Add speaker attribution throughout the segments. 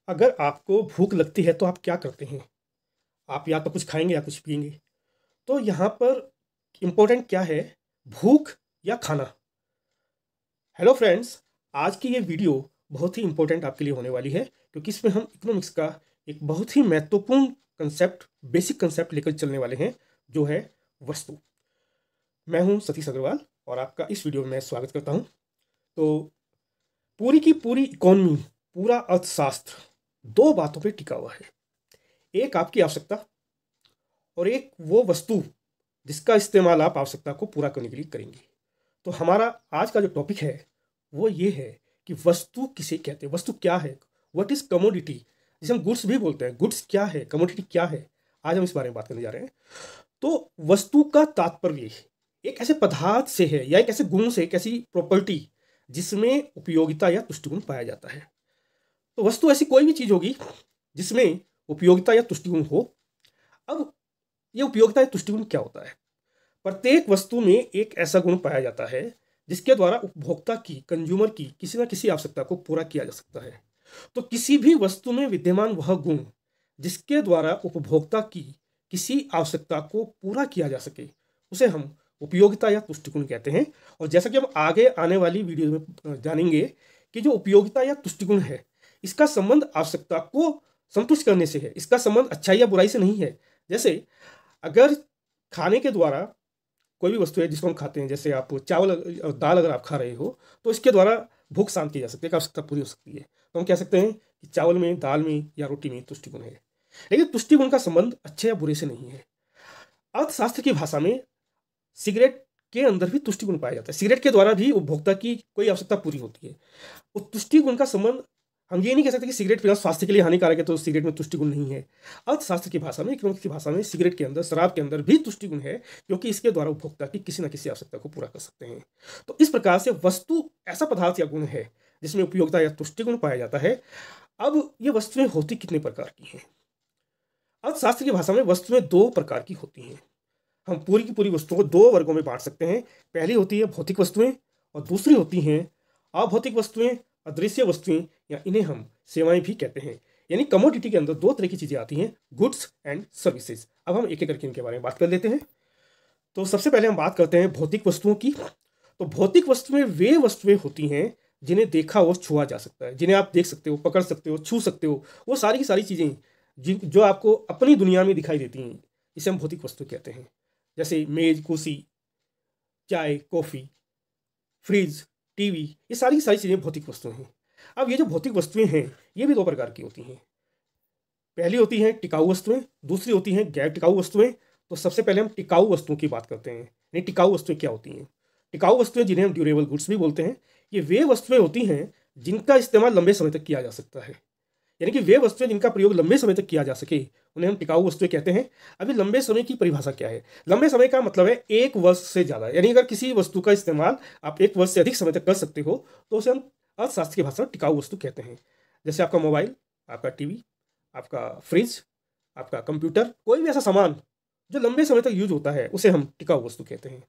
Speaker 1: अगर आपको भूख लगती है तो आप क्या करते हैं? आप या तो कुछ खाएँगे या कुछ पिएँगे। तो यहाँ पर इम्पोर्टेंट क्या है, भूख या खाना? हेलो फ्रेंड्स, आज की ये वीडियो बहुत ही इम्पोर्टेंट आपके लिए होने वाली है क्योंकि इसमें हम इकोनॉमिक्स का एक बहुत ही महत्वपूर्ण कंसेप्ट, बेसिक कंसेप्ट लेकर चलने वाले हैं, जो है वस्तु। मैं हूँ सतीश अग्रवाल और आपका इस वीडियो में मैं स्वागत करता हूँ। तो पूरी की पूरी इकोनॉमी, पूरा अर्थशास्त्र 2 बातों पे टिका हुआ है। एक आपकी आवश्यकता और एक वो वस्तु जिसका इस्तेमाल आप आवश्यकता को पूरा करने के लिए करेंगे। तो हमारा आज का जो टॉपिक है वो ये है कि वस्तु किसे कहते हैं, वस्तु क्या है, व्हाट इज कमोडिटी, जिसे हम गुड्स भी बोलते हैं। गुड्स क्या है, कमोडिटी क्या है, आज हम इस बारे में बात करने जा रहे हैं। तो वस्तु का तात्पर्य एक ऐसे पदार्थ से है या एक ऐसे गुण से, एक ऐसी प्रॉपर्टी जिसमें उपयोगिता या तुष्टिगुण पाया जाता है। तो वस्तु ऐसी कोई भी चीज होगी जिसमें उपयोगिता या तुष्टिगुण हो। अब ये उपयोगिता या तुष्टिगुण क्या होता है? प्रत्येक वस्तु में एक ऐसा गुण पाया जाता है जिसके द्वारा उपभोक्ता की, कंज्यूमर की किसी न किसी आवश्यकता को पूरा किया जा सकता है। तो किसी भी वस्तु में विद्यमान वह गुण जिसके द्वारा उपभोक्ता की किसी आवश्यकता को पूरा किया जा सके, उसे हम उपयोगिता या तुष्टिगुण कहते हैं। और जैसा कि हम आगे आने वाली वीडियो में जानेंगे कि जो उपयोगिता या तुष्टिगुण है, इसका संबंध आवश्यकता को संतुष्ट करने से है। इसका संबंध अच्छाई या बुराई से नहीं है। जैसे अगर खाने के द्वारा कोई भी वस्तु है जिसको हम खाते हैं, जैसे आप चावल और दाल अगर आप खा रहे हो तो इसके द्वारा भूख शांत की जा सकती है, एक आवश्यकता पूरी हो सकती है। तो हम कह सकते हैं कि चावल में, दाल में या रोटी में तुष्टिगुण है। लेकिन तुष्टिगुण का संबंध अच्छे या बुरे से नहीं है। अर्थशास्त्र की भाषा में सिगरेट के अंदर भी तुष्टिगुण पाया जाता है। सिगरेट के द्वारा भी उपभोक्ता की कोई आवश्यकता पूरी होती है। उस तुष्टिगुण का संबंध, हम ये नहीं कह सकते कि सिगरेट पीना स्वास्थ्य के लिए हानिकारक है तो सिगरेट में तुष्टिगुण नहीं है। अर्थशास्त्र की भाषा में, इकोनॉमिक्स की भाषा में सिगरेट के अंदर, शराब के अंदर भी तुष्टिगुण है, क्योंकि इसके द्वारा उपभोक्ता की किसी न किसी आवश्यकता को पूरा कर सकते हैं। तो इस प्रकार से वस्तु ऐसा पदार्थ या गुण है जिसमें उपयोगिता या तुष्टिगुण पाया जाता है। अब ये वस्तुएं होती कितने प्रकार की हैं? अर्थशास्त्र की भाषा में वस्तुएं 2 प्रकार की होती हैं। हम पूरी की पूरी वस्तुओं को 2 वर्गों में बांट सकते हैं। पहली होती है भौतिक वस्तुएं और दूसरी होती हैं अभौतिक वस्तुएं, अदृश्य वस्तुएं, या इन्हें हम सेवाएं भी कहते हैं। यानी कमोडिटी के अंदर 2 तरह की चीजें आती हैं, गुड्स एंड सर्विसेज। अब हम एक एक करके इनके बारे में बात कर लेते हैं। तो सबसे पहले हम बात करते हैं भौतिक वस्तुओं की। तो भौतिक वस्तुएं वे वस्तुएं होती हैं जिन्हें देखा और छुआ जा सकता है, जिन्हें आप देख सकते हो, पकड़ सकते हो, छू सकते हो। वो सारी की सारी चीजें जो आपको अपनी दुनिया में दिखाई देती हैं, इसे हम भौतिक वस्तु कहते हैं। जैसे मेज, कुर्सी, चाय, कॉफी, फ्रिज, टीवी, ये सारी की सारी चीजें भौतिक वस्तुएं हैं। अब ये जो भौतिक वस्तुएं हैं, ये भी 2 प्रकार की होती हैं। पहली होती हैं टिकाऊ वस्तुएं, दूसरी होती हैं गैर टिकाऊ वस्तुएं। तो सबसे पहले हम टिकाऊ वस्तुओं की बात करते हैं। नहीं, टिकाऊ वस्तुएं क्या होती हैं? टिकाऊ वस्तुएं, जिन्हें हम ड्यूरेबल गुड्स भी बोलते हैं, ये वे वस्तुएं होती हैं जिनका इस्तेमाल लंबे समय तक किया जा सकता है। यानी कि वे वस्तुएं जिनका प्रयोग लंबे समय तक किया जा सके, उन्हें हम टिकाऊ वस्तुएं कहते हैं। अभी लंबे समय की परिभाषा क्या है? लंबे समय का मतलब है 1 वर्ष से ज़्यादा। यानी अगर किसी वस्तु का इस्तेमाल आप 1 वर्ष से अधिक समय तक कर सकते हो तो उसे हम अर्थशास्त्र की भाषा में टिकाऊ वस्तु कहते हैं। जैसे आपका मोबाइल, आपका टीवी, आपका फ्रिज, आपका कंप्यूटर, कोई भी ऐसा सामान जो लंबे समय तक यूज होता है, उसे हम टिकाऊ वस्तु कहते हैं।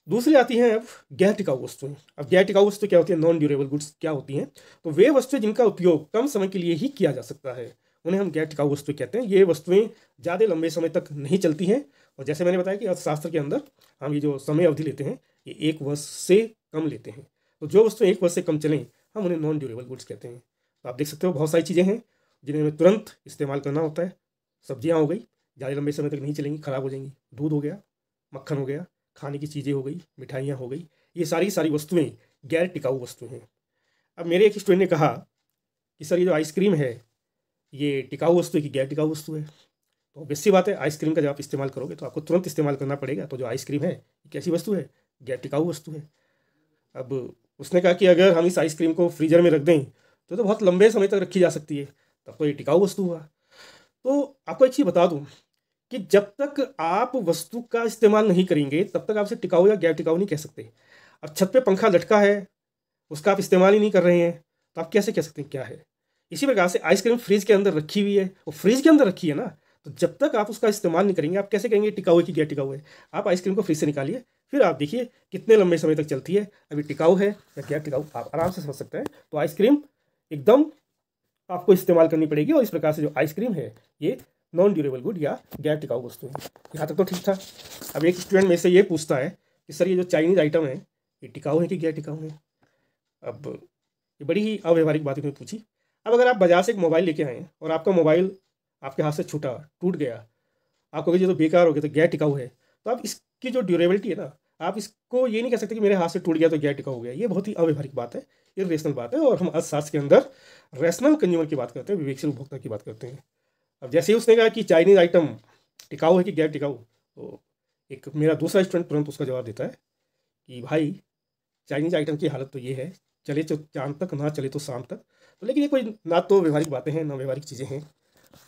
Speaker 1: दूसरी आती हैं अब गैर टिकाऊ वस्तुएं। अब गैर टिकाऊ वस्तु क्या होती है? नॉन ड्यूरेबल गुड्स क्या होती हैं? तो वे वस्तुएं जिनका उपयोग कम समय के लिए ही किया जा सकता है, उन्हें हम गैर टिकाऊ वस्तु कहते हैं। ये वस्तुएं ज़्यादा लंबे समय तक नहीं चलती हैं। और जैसे मैंने बताया कि अर्थशास्त्र के अंदर हम ये जो समय अवधि लेते हैं, ये 1 वर्ष से कम लेते हैं। तो जो वस्तुएं 1 वर्ष से कम चलें, हम उन्हें नॉन ड्यूरेबल गुड्स कहते हैं। तो आप देख सकते हो बहुत सारी चीज़ें हैं जिन्हें हमें तुरंत इस्तेमाल करना होता है। सब्जियाँ हो गई, ज़्यादा लंबे समय तक नहीं चलेंगी, खराब हो जाएंगी। दूध हो गया, मक्खन हो गया, खाने की चीज़ें हो गई, मिठाइयाँ हो गई, ये सारी सारी वस्तुएं गैर टिकाऊ वस्तुएं हैं। अब मेरे एक स्टूडेंट ने कहा कि सर, ये जो आइसक्रीम है, ये टिकाऊ वस्तु है कि गैर टिकाऊ वस्तु है? तो ऑब्वियस सी बात है, आइसक्रीम का जब आप इस्तेमाल करोगे तो आपको तुरंत इस्तेमाल करना पड़ेगा। तो जो आइसक्रीम है, ये कैसी वस्तु है? गैर टिकाऊ वस्तु है। अब उसने कहा कि अगर हम इस आइसक्रीम को फ्रीजर में रख दें तो बहुत लंबे समय तक रखी जा सकती है, तब तो ये टिकाऊ वस्तु हुआ। तो आपको एक चीज़ बता दूँ कि जब तक आप वस्तु का इस्तेमाल नहीं करेंगे, तब तक आप इसे टिकाऊ या गैर टिकाऊ नहीं कह सकते। अब छत पे पंखा लटका है, उसका आप इस्तेमाल ही नहीं कर रहे हैं, तो आप कैसे कह सकते हैं क्या है? इसी प्रकार से आइसक्रीम फ्रिज के अंदर रखी हुई है, वो फ्रिज के अंदर रखी है ना, तो जब तक आप उसका इस्तेमाल नहीं करेंगे, आप कैसे कहेंगे टिकाऊ है कि गैर टिकाऊ है? आप आइसक्रीम को फ्रिज से निकालिए, फिर आप देखिए कितने लंबे समय तक चलती है। अभी टिकाऊ है या गैर टिकाऊ आप आराम से समझ सकते हैं। तो आइसक्रीम एकदम आपको इस्तेमाल करनी पड़ेगी। और इस प्रकार से जो आइसक्रीम है ये नॉन ड्यूरेबल गुड या गैर टिकाऊ वस्तु है। यहाँ तक तो ठीक था। अब एक स्टूडेंट में से ये पूछता है कि सर ये जो चाइनीज़ आइटम है ये टिकाऊ है कि गैर टिकाऊ है। अब ये बड़ी ही अव्यवहारिक बात उन्होंने पूछी। अब अगर आप बाजार से एक मोबाइल लेके आए और आपका मोबाइल आपके हाथ से छूटा, टूट गया, आपको ये तो बेकार हो गया, तो गैर टिकाऊ है, तो आप इसकी जो ड्यूरेबिलिटी है ना, आप इसको ये नहीं कह सकते कि मेरे हाथ से टूट गया तो गैर टिकाऊ हो गया। ये बहुत ही अव्यवहारिक बात है, इर्रेशनल बात है। और हम अर्थशास्त्र के अंदर रैशनल कंज्यूमर की बात करते हैं, विवेकशील उपभोक्ता की बात करते हैं। अब जैसे ही उसने कहा कि चाइनीज़ आइटम टिकाऊ है कि गैर टिकाऊ, तो एक मेरा दूसरा स्टूडेंट तुरंत उसका जवाब देता है कि भाई चाइनीज़ आइटम की हालत तो ये है, चले तो चांद तक, ना चले तो शाम तक। तो लेकिन ये कोई ना तो व्यवहारिक बातें हैं ना व्यवहारिक चीज़ें हैं।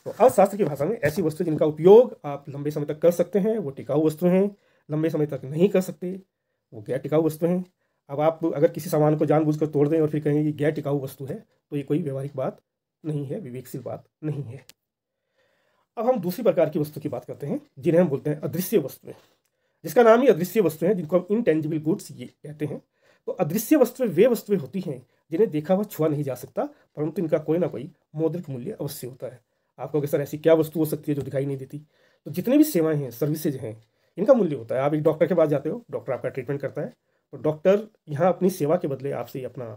Speaker 1: तो अर्थशास्त्र की भाषा में ऐसी वस्तु जिनका उपयोग आप लंबे समय तक कर सकते हैं वो टिकाऊ वस्तु हैं, लंबे समय तक नहीं कर सकते वो गैर टिकाऊ वस्तु हैं। अब आप अगर किसी सामान को जानबूझकर तोड़ दें और फिर कहें ये गैर टिकाऊ वस्तु है, तो ये कोई व्यवहारिक बात नहीं है, विवेकशील बात नहीं है। अब हम दूसरी प्रकार की वस्तु की बात करते हैं जिन्हें हम बोलते हैं अदृश्य वस्तुएं, जिसका नाम ही अदृश्य वस्तुएं, जिनको हम इनटेंजिबल गुड्स ये कहते हैं। तो अदृश्य वस्तुएं वे वस्तुएं होती हैं जिन्हें देखा हुआ छुआ नहीं जा सकता, परंतु इनका कोई ना कोई मौद्रिक मूल्य अवश्य होता है। आप कहोगे सर ऐसी क्या वस्तु हो सकती है जो दिखाई नहीं देती? तो जितने भी सेवाएं हैं, सर्विसेज हैं, इनका मूल्य होता है। आप एक डॉक्टर के पास जाते हो, डॉक्टर आपका ट्रीटमेंट करता है, तो डॉक्टर यहाँ अपनी सेवा के बदले आपसे अपना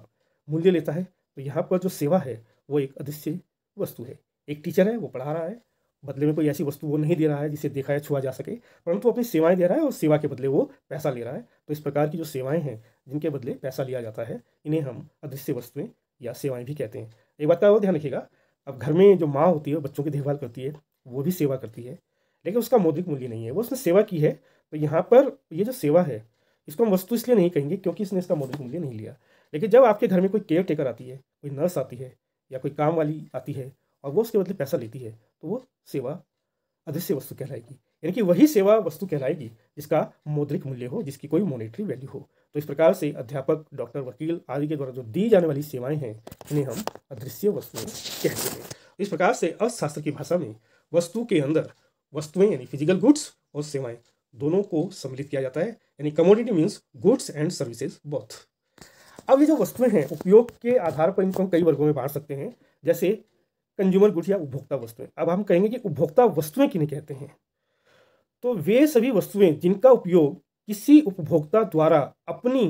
Speaker 1: मूल्य लेता है। तो यहाँ पर जो सेवा है वो एक अदृश्य वस्तु है। एक टीचर है, वो पढ़ा रहा है, बदले में कोई ऐसी वस्तु वो नहीं दे रहा है जिसे देखा या छुआ जा सके, परंतु अपनी सेवाएं दे रहा है और सेवा के बदले वो पैसा ले रहा है। तो इस प्रकार की जो सेवाएं हैं जिनके बदले पैसा लिया जाता है, इन्हें हम अदृश्य वस्तुएं या सेवाएं भी कहते हैं। एक बात का और ध्यान रखिएगा, अब घर में जो माँ होती है बच्चों की देखभाल करती है, वो भी सेवा करती है, लेकिन उसका मौद्रिक मूल्य नहीं है, वो उसने सेवा की है। तो यहाँ पर ये जो सेवा है इसको हम वस्तु इसलिए नहीं कहेंगे क्योंकि इसने इसका मौद्रिक मूल्य नहीं लिया। लेकिन जब आपके घर में कोई केयर टेकर आती है, कोई नर्स आती है या कोई काम वाली आती है और वो उसके बदले पैसा लेती है, तो वो सेवा अदृश्य वस्तु कहलाएगी। यानी कि वही सेवा वस्तु कहलाएगी जिसका मौद्रिक मूल्य हो, जिसकी कोई मॉनेटरी वैल्यू हो। तो इस प्रकार से अध्यापक, डॉक्टर, वकील आदि के द्वारा जो दी जाने वाली सेवाएं हैं इन्हें हम अदृश्य वस्तुएं कहते हैं। इस प्रकार से अर्थशास्त्र की भाषा में वस्तु के अंदर वस्तुएं यानी फिजिकल गुड्स और सेवाएं दोनों को सम्मिलित किया जाता है। यानी commodity means goods and services both. अब ये जो वस्तुएं हैं उपयोग के आधार पर इनको हम कई वर्गों में बांट सकते हैं, जैसे कंज्यूमर गुड्स या उपभोक्ता वस्तुएं। अब हम कहेंगे कि उपभोक्ता वस्तुएं किन्हें कहते हैं, तो वे सभी वस्तुएं जिनका उपयोग किसी उपभोक्ता द्वारा अपनी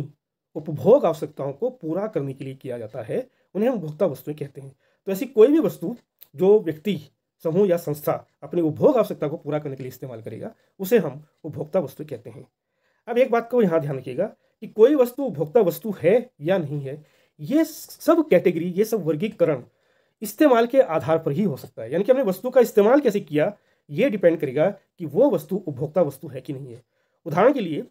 Speaker 1: उपभोग आवश्यकताओं को पूरा करने के लिए किया जाता है, उन्हें हम उपभोक्ता वस्तुएं कहते हैं। तो ऐसी कोई भी वस्तु जो व्यक्ति, समूह या संस्था अपनी उपभोग आवश्यकता को पूरा करने के लिए इस्तेमाल करेगा, उसे हम उपभोक्ता वस्तु कहते हैं। अब एक बात को यहाँ ध्यान रखिएगा कि कोई वस्तु उपभोक्ता वस्तु है या नहीं है, ये सब कैटेगरी, ये सब वर्गीकरण इस्तेमाल के आधार पर ही हो सकता है। यानी कि हमने वस्तु का इस्तेमाल कैसे किया ये डिपेंड करेगा कि वो वस्तु उपभोक्ता वस्तु है कि नहीं है। उदाहरण के लिए,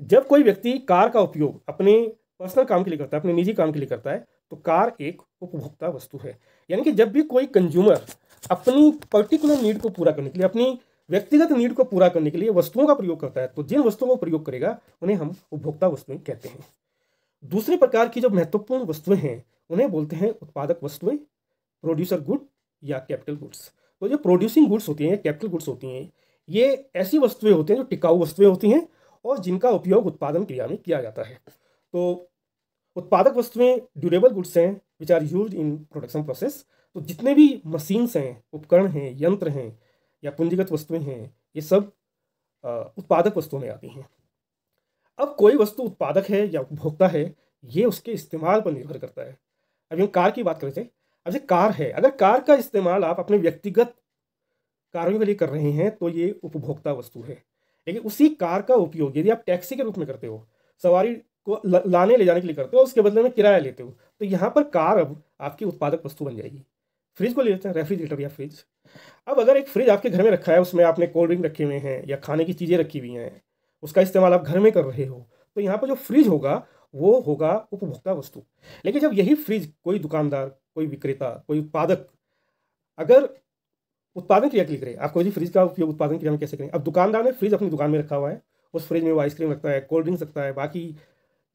Speaker 1: जब कोई व्यक्ति कार का उपयोग अपने पर्सनल काम के लिए करता है, अपने निजी काम के लिए करता है, तो कार एक उपभोक्ता वस्तु है। यानी कि जब भी कोई कंज्यूमर अपनी पर्टिकुलर नीड को पूरा करने के लिए, अपनी व्यक्तिगत नीड को पूरा करने के लिए वस्तुओं का प्रयोग करता है, तो जिन वस्तुओं का प्रयोग करेगा उन्हें हम उपभोक्ता वस्तुएं कहते हैं। दूसरे प्रकार की जो महत्वपूर्ण वस्तुएं हैं उन्हें बोलते हैं उत्पादक वस्तुएं, प्रोड्यूसर गुड या कैपिटल गुड्स। तो जो प्रोड्यूसिंग गुड्स होती हैं, कैपिटल गुड्स होती हैं, ये ऐसी वस्तुएं होती हैं जो टिकाऊ वस्तुएं होती हैं और जिनका उपयोग उत्पादन क्रिया में किया जाता है। तो उत्पादक वस्तुएं ड्यूरेबल गुड्स हैं which are used in production process. तो जितने भी मशीन्स हैं, उपकरण हैं, यंत्र हैं या पूंजीगत वस्तुएं हैं, ये सब उत्पादक वस्तुओं में आती हैं। अब कोई वस्तु उत्पादक है या उपभोक्ता है, ये उसके इस्तेमाल पर निर्भर करता है। अब हम कार की बात करते हैं। अब ये कार है, अगर कार का इस्तेमाल आप अपने व्यक्तिगत कार्यों के लिए कर रहे हैं तो ये उपभोक्ता वस्तु है। लेकिन उसी कार का उपयोग यदि आप टैक्सी के रूप में करते हो, सवारी को लाने ले जाने के लिए करते हो, उसके बदले में किराया लेते हो, तो यहाँ पर कार अब आपकी उत्पादक वस्तु बन जाएगी। फ्रिज को ले लेते हैं, रेफ्रिजरेटर या फ्रिज। अब अगर एक फ्रिज आपके घर में रखा है, उसमें आपने कोल्ड ड्रिंक रखे हुए हैं या खाने की चीज़ें रखी हुई हैं, उसका इस्तेमाल आप घर में कर रहे हो, तो यहाँ पर जो फ्रिज होगा वो होगा उपभोक्ता वस्तु। लेकिन जब यही फ्रिज कोई दुकानदार, कोई विक्रेता, कोई उत्पादक अगर उत्पादन क्रिया के लिए करे, आपको जी फ्रिज का उपयोग उत्पादन क्रिया में कैसे करें। अब दुकानदार ने फ्रिज अपनी दुकान में रखा हुआ है, उस फ्रिज में वो आइसक्रीम रखता है, कोल्ड ड्रिंक्स रखता है, बाकी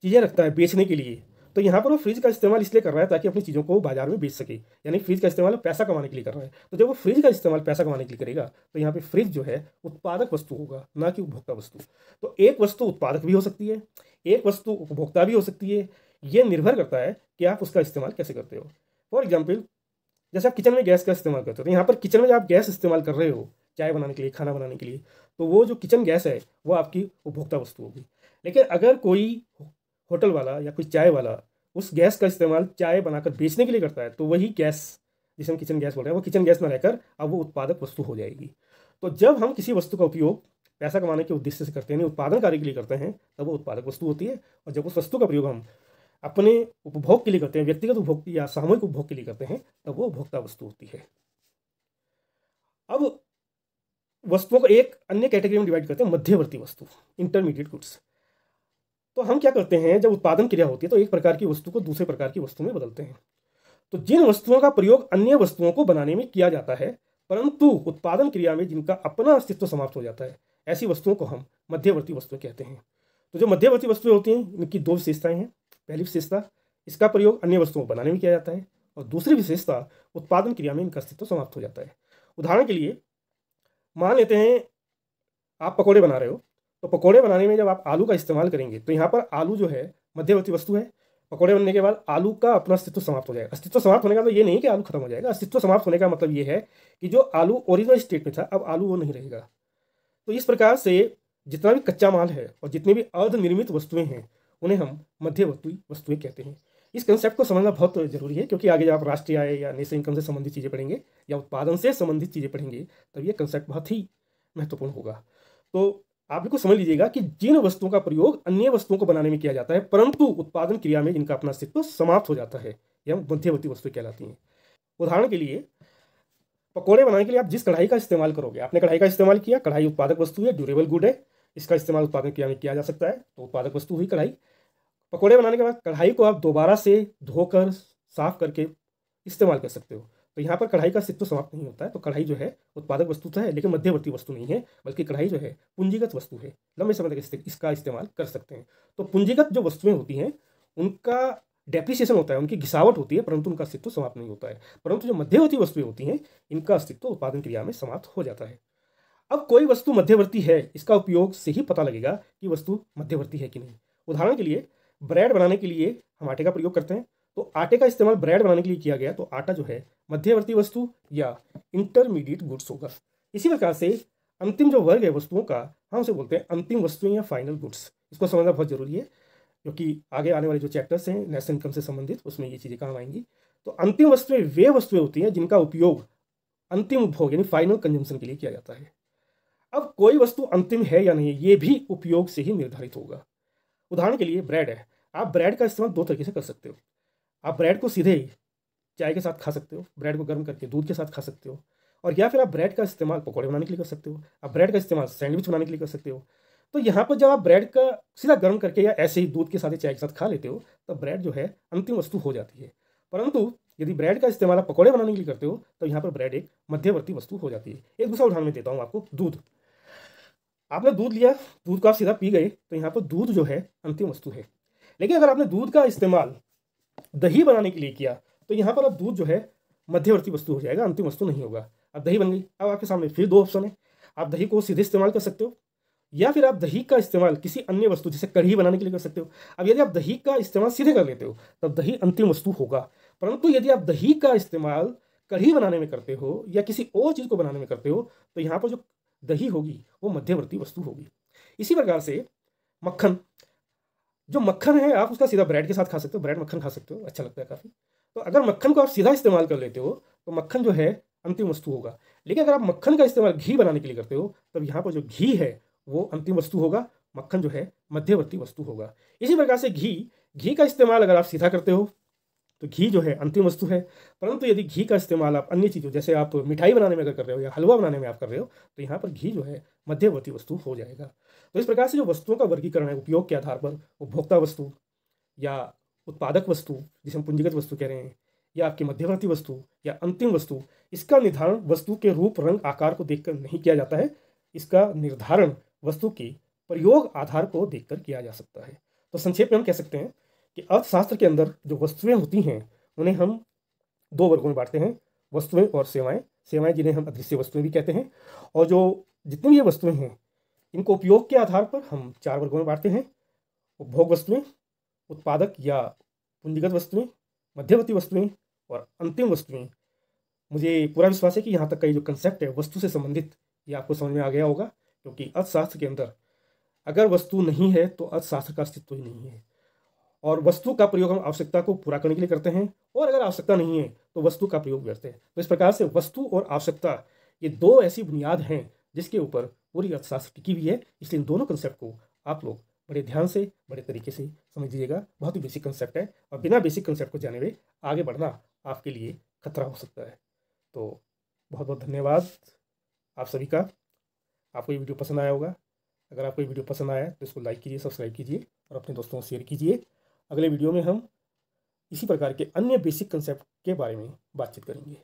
Speaker 1: चीज़ें रखता है बेचने के लिए। तो यहाँ पर वो फ्रिज का इस्तेमाल इसलिए कर रहा है ताकि अपनी चीज़ों को बाजार में बेच सके। यानी फ्रिज का इस्तेमाल पैसा कमाने के लिए कर रहा है। तो जब वो फ्रिज का इस्तेमाल पैसा कमाने के लिए करेगा तो यहाँ पे फ्रिज जो है उत्पादक वस्तु होगा, ना कि उपभोक्ता वस्तु। तो एक वस्तु उत्पादक भी हो सकती है, एक वस्तु उपभोक्ता भी हो सकती है। ये निर्भर करता है कि आप उसका इस्तेमाल कैसे करते हो। फॉर एग्जाम्पल, जैसे आप किचन में गैस का इस्तेमाल करते हो, तो यहाँ पर किचन में जब आप गैस इस्तेमाल कर रहे हो चाय बनाने के लिए, खाना बनाने के लिए, तो वो जो किचन गैस है वो आपकी उपभोक्ता वस्तु होगी। लेकिन अगर कोई होटल वाला या कोई चाय वाला उस गैस का इस्तेमाल चाय बनाकर बेचने के लिए करता है, तो वही गैस जिसे हम किचन गैस बोल रहे हैं वो किचन गैस ना रहकर अब वो उत्पादक वस्तु हो जाएगी। तो जब हम किसी वस्तु का उपयोग पैसा कमाने के उद्देश्य से करते हैं, उत्पादन कार्य के लिए करते हैं, तब वो उत्पादक वस्तु होती है। और जब उस वस्तु का प्रयोग हम अपने उपभोग के लिए करते हैं, व्यक्तिगत उपभोग या सामूहिक उपभोग के लिए करते हैं, तब वो उपभोक्ता वस्तु होती है। अब वस्तुओं को एक अन्य कैटेगरी में डिवाइड करते हैं, मध्यवर्ती वस्तु, इंटरमीडिएट गुड्स। तो हम क्या करते हैं, जब उत्पादन क्रिया होती है तो एक प्रकार की वस्तु को दूसरे प्रकार की वस्तु में बदलते हैं। तो जिन वस्तुओं का प्रयोग अन्य वस्तुओं को बनाने में किया जाता है, परंतु उत्पादन क्रिया में जिनका अपना अस्तित्व समाप्त हो जाता है, ऐसी वस्तुओं को हम मध्यवर्ती वस्तुएं कहते हैं। तो जो मध्यवर्ती वस्तुएं होती हैं, इनकी दो विशेषताएं हैं। पहली विशेषता, इसका प्रयोग अन्य वस्तुओं को बनाने में किया जाता है, और दूसरी विशेषता, उत्पादन क्रिया में इनका अस्तित्व समाप्त हो जाता है। उदाहरण के लिए मान लेते हैं आप पकौड़े बना रहे हो, तो पकौड़े बनाने में जब आप आलू का इस्तेमाल करेंगे तो यहाँ पर आलू जो है मध्यवर्ती वस्तु है। पकौड़े बनने के बाद आलू का अपना अस्तित्व समाप्त हो जाएगा। अस्तित्व समाप्त होने का मतलब ये नहीं कि आलू खत्म हो जाएगा, अस्तित्व समाप्त होने का मतलब ये है कि जो आलू ओरिजिनल स्टेट में था, अब आलू वो नहीं रहेगा। तो इस प्रकार से जितना भी कच्चा माल है और जितनी भी अर्धनिर्मित वस्तुएं हैं, उन्हें हम मध्यवर्ती वस्तुएं कहते हैं। इस कंसेप्ट को समझना बहुत जरूरी है, क्योंकि आगे जब आप राष्ट्रीय आय या नेशनल इनकम से संबंधित चीज़ें पढ़ेंगे या उत्पादन से संबंधित चीज़ें पढ़ेंगे, तब ये कंसेप्ट बहुत ही महत्वपूर्ण होगा। तो आप बिल्कुल समझ लीजिएगा कि जिन वस्तुओं का प्रयोग अन्य वस्तुओं को बनाने में किया जाता है, परंतु उत्पादन क्रिया में जिनका अपना अस्तित्व समाप्त हो जाता है, यह मध्यवर्ती वस्तुएं कहलाती हैं। उदाहरण के लिए पकौड़े बनाने के लिए आप जिस कढ़ाई का इस्तेमाल करोगे, आपने कढ़ाई का इस्तेमाल किया, कढ़ाई उत्पादक वस्तु है, ड्यूरेबल गुड है, इसका इस्तेमाल उत्पादन क्रिया में किया जा सकता है, तो उत्पादक वस्तु हुई कढ़ाई। पकौड़े बनाने के बाद कढ़ाई को आप दोबारा से धोकर साफ करके इस्तेमाल कर सकते हो, तो यहाँ पर कढ़ाई का अस्तित्व समाप्त नहीं होता है। तो कढ़ाई जो है उत्पादक वस्तु तो है, लेकिन मध्यवर्ती वस्तु नहीं है, बल्कि कढ़ाई जो है पूंजीगत वस्तु है, लंबे समय तक इसका इस्तेमाल कर सकते हैं। तो पूंजीगत जो वस्तुएं होती हैं उनका डेप्रिसिएशन होता है, उनकी घिसावट होती है, परंतु उनका अस्तित्व समाप्त नहीं होता है। परंतु जो मध्यवर्ती वस्तुएं होती हैं, इनका अस्तित्व उत्पादन क्रिया में समाप्त हो जाता है। अब कोई वस्तु मध्यवर्ती है, इसका उपयोग से ही पता लगेगा कि वस्तु मध्यवर्ती है कि नहीं। उदाहरण के लिए ब्रेड बनाने के लिए हम आटे का प्रयोग करते हैं, तो आटे का इस्तेमाल ब्रेड बनाने के लिए किया गया, तो आटा जो है मध्यवर्ती वस्तु या इंटरमीडिएट गुड्स होगा। इसी प्रकार से अंतिम जो वर्ग है वस्तुओं का, हम उसे बोलते हैं अंतिम वस्तुएं या फाइनल गुड्स। इसको समझना बहुत जरूरी है, क्योंकि आगे आने वाले जो चैप्टर्स हैं नेशनल इनकम से संबंधित, उसमें ये चीज़ें काम आएंगी। तो अंतिम वस्तुएं वे वस्तुएं होती हैं जिनका उपयोग अंतिम उपभोग यानी फाइनल कंजम्पशन के लिए किया जाता है। अब कोई वस्तु अंतिम है या नहीं, ये भी उपयोग से ही निर्धारित होगा। उदाहरण के लिए ब्रेड है, आप ब्रेड का इस्तेमाल दो तरीके से कर सकते हो। आप ब्रेड को सीधे ही चाय के साथ खा सकते हो, ब्रेड को गर्म करके दूध के साथ खा सकते हो, और या फिर आप ब्रेड का इस्तेमाल पकौड़े बनाने के लिए कर सकते हो, आप ब्रेड का इस्तेमाल सैंडविच बनाने के लिए कर सकते हो। तो यहाँ पर जब आप ब्रेड का सीधा गर्म करके या ऐसे ही दूध के साथ चाय के साथ खा लेते हो, तब ब्रेड जो है अंतिम वस्तु हो जाती है। परंतु यदि ब्रेड का इस्तेमाल आप पकौड़े बनाने के लिए करते हो, तो यहाँ पर ब्रेड एक मध्यवर्ती वस्तु हो जाती है। एक दूसरा उदाहरण मैं देता हूँ आपको, दूध। आपने दूध लिया, दूध को आप सीधा पी गए, तो यहाँ पर दूध जो है अंतिम वस्तु है। लेकिन अगर आपने दूध का इस्तेमाल दही बनाने के लिए किया, तो यहाँ पर अब दूध जो है मध्यवर्ती वस्तु हो जाएगा, अंतिम वस्तु नहीं होगा। अब दही बन गई। अब आपके सामने फिर दो ऑप्शन है, आप दही को सीधे इस्तेमाल कर सकते हो, या फिर आप दही का इस्तेमाल किसी अन्य वस्तु जैसे कढ़ी बनाने के लिए कर सकते हो। अब यदि आप दही का इस्तेमाल सीधे कर लेते हो, तब दही अंतिम वस्तु होगा। परंतु यदि आप दही का इस्तेमाल कढ़ी बनाने में करते हो या किसी और चीज़ को बनाने में करते हो, तो यहाँ पर जो दही होगी वो मध्यवर्ती वस्तु होगी। इसी प्रकार से मक्खन, जो मक्खन है आप उसका सीधा ब्रेड के साथ खा सकते हो, ब्रेड मक्खन खा सकते हो, अच्छा लगता है काफ़ी। तो अगर मक्खन को आप सीधा इस्तेमाल कर लेते हो, तो मक्खन जो है अंतिम वस्तु होगा। लेकिन अगर आप मक्खन का इस्तेमाल घी बनाने के लिए करते हो, तब यहाँ पर जो घी है वो अंतिम वस्तु होगा, मक्खन जो है मध्यवर्ती वस्तु होगा। इसी प्रकार से घी का इस्तेमाल अगर आप सीधा करते हो, तो घी जो है अंतिम वस्तु है। परंतु यदि घी का इस्तेमाल आप अन्य चीज़ों जैसे आप मिठाई बनाने में अगर कर रहे हो या हलवा बनाने में आप कर रहे हो, तो यहाँ पर घी जो है मध्यवर्ती वस्तु हो जाएगा। तो इस प्रकार से जो वस्तुओं का वर्गीकरण है उपयोग के आधार पर, उपभोक्ता वस्तु या उत्पादक वस्तु जिसे हम पूंजीगत वस्तु कह रहे हैं, या आपकी मध्यवर्ती वस्तु या अंतिम वस्तु, इसका निर्धारण वस्तु के रूप, रंग, आकार को देखकर नहीं किया जाता है। इसका निर्धारण वस्तु के प्रयोग आधार को देखकर किया जा सकता है। तो संक्षेप में हम कह सकते हैं कि अर्थशास्त्र के अंदर जो वस्तुएं होती हैं उन्हें हम दो वर्गों में बांटते हैं, वस्तुएं और सेवाएं। सेवाएं जिन्हें हम अदृश्य वस्तुएं भी कहते हैं, और जो जितनी भी ये वस्तुएं हैं इनको उपयोग के आधार पर हम चार वर्गों में बांटते हैं, उपभोग वस्तुएं, उत्पादक या पूंजीगत वस्तुएं, मध्यवर्ती वस्तुएं और अंतिम वस्तुएं। मुझे पूरा विश्वास है कि यहाँ तक का ये जो कंसेप्ट है वस्तु से संबंधित, ये आपको समझ में आ गया होगा, क्योंकि अर्थशास्त्र के अंदर अगर वस्तु नहीं है तो अर्थशास्त्र का अस्तित्व ही नहीं है। और वस्तु का प्रयोग हम आवश्यकता को पूरा करने के लिए करते हैं, और अगर आवश्यकता नहीं है तो वस्तु का प्रयोग करते हैं। तो इस प्रकार से वस्तु और आवश्यकता ये दो ऐसी बुनियाद हैं जिसके ऊपर पूरी अर्थशास्त्र टिकी हुई है। इसलिए इन दोनों कंसेप्ट को आप लोग बड़े ध्यान से, बड़े तरीके से समझ लीजिएगा। बहुत ही बेसिक कंसेप्ट है, और बिना बेसिक कंसेप्ट को जाने हुए आगे बढ़ना आपके लिए खतरा हो सकता है। तो बहुत बहुत धन्यवाद आप सभी का। आपको ये वीडियो पसंद आया होगा। अगर आपको ये वीडियो पसंद आया तो इसको लाइक कीजिए, सब्सक्राइब कीजिए और अपने दोस्तों को शेयर कीजिए। अगले वीडियो में हम इसी प्रकार के अन्य बेसिक कंसेप्ट के बारे में बातचीत करेंगे।